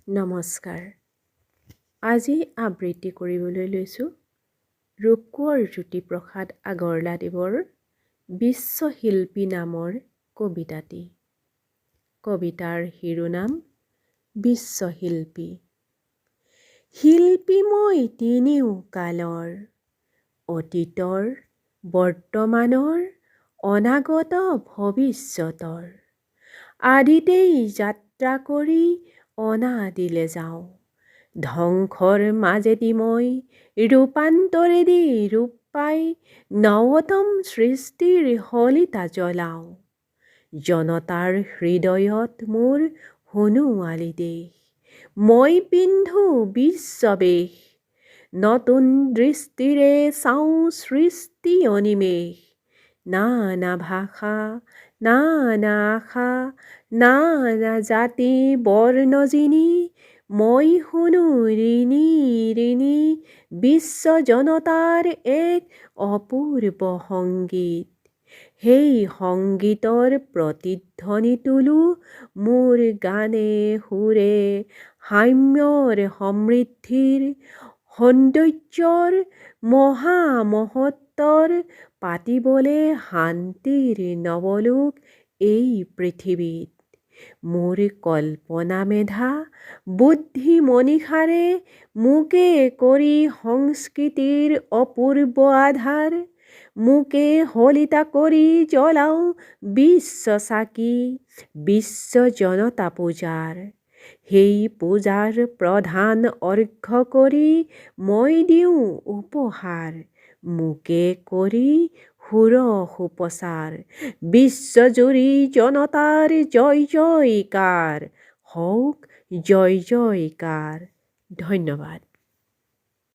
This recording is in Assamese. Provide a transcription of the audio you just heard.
নমস্কাৰ। আজি আবৃত্তি কৰিবলৈ লৈছোঁ ৰূপকোঁৱৰ জ্যোতিপ্ৰসাদ আগৰৱালাদেৱৰ বিশ্বশিল্পী নামৰ কবিতাটি। কবিতাৰ শিৰোনাম বিশ্বশিল্পী। শিল্পী মই তিনিও কালৰ, অতীতৰ, বৰ্তমানৰ, অনাগত ভৱিষ্যতৰ। আদিতেই যাত্ৰা কৰি অনাদিলে যাওঁ, ধ্বংসৰ মাজেদি মই ৰূপান্তৰেদি ৰূপ পাই নৱতম সৃষ্টিৰ শলিতা জ্বলাওঁ। জনতাৰ হৃদয়ত মোৰ সোণোৱালী দেশ, মই পিন্ধো বিশ্ববেশ। নতুন দৃষ্টিৰে চাওঁ সৃষ্টি অনিমেষ। নানা ভাষা, নানা আশা, নানা জাতি বৰ্ণ যিনি, মই শুনো ঋণি ঋণি বিশ্ব জনতাৰ এক অপূৰ্ব সংগীত। সেই সংগীতৰ প্ৰতিধ্বনি তোলো মোৰ গানে সুৰে, সাম্যৰ সমৃদ্ধিৰ, সৌন্দৰ্যৰ, মহামহত্বৰ, পাতিবলে শান্তিৰ নৱলোক এই পৃথিৱীত। মোৰ কল্পনা মেধা, বুদ্ধি মনীষাৰে মোকে কৰি সংস্কৃতিৰ অপূৰ্ব আধাৰ। মোকে শলিতা কৰি জ্বলাওঁ বিশ্ব চাকি, বিশ্ব জনতা পূজাৰ। সেই পূজাৰ প্ৰধান অৰ্ঘ্য কৰি মই দিওঁ উপহাৰ, মোকে কৰি সুৰসুপ্ৰচাৰ। বিশ্বজুৰি জনতাৰ জয় জয়কাৰ, হওক জয় জয়কাৰ। ধন্যবাদ।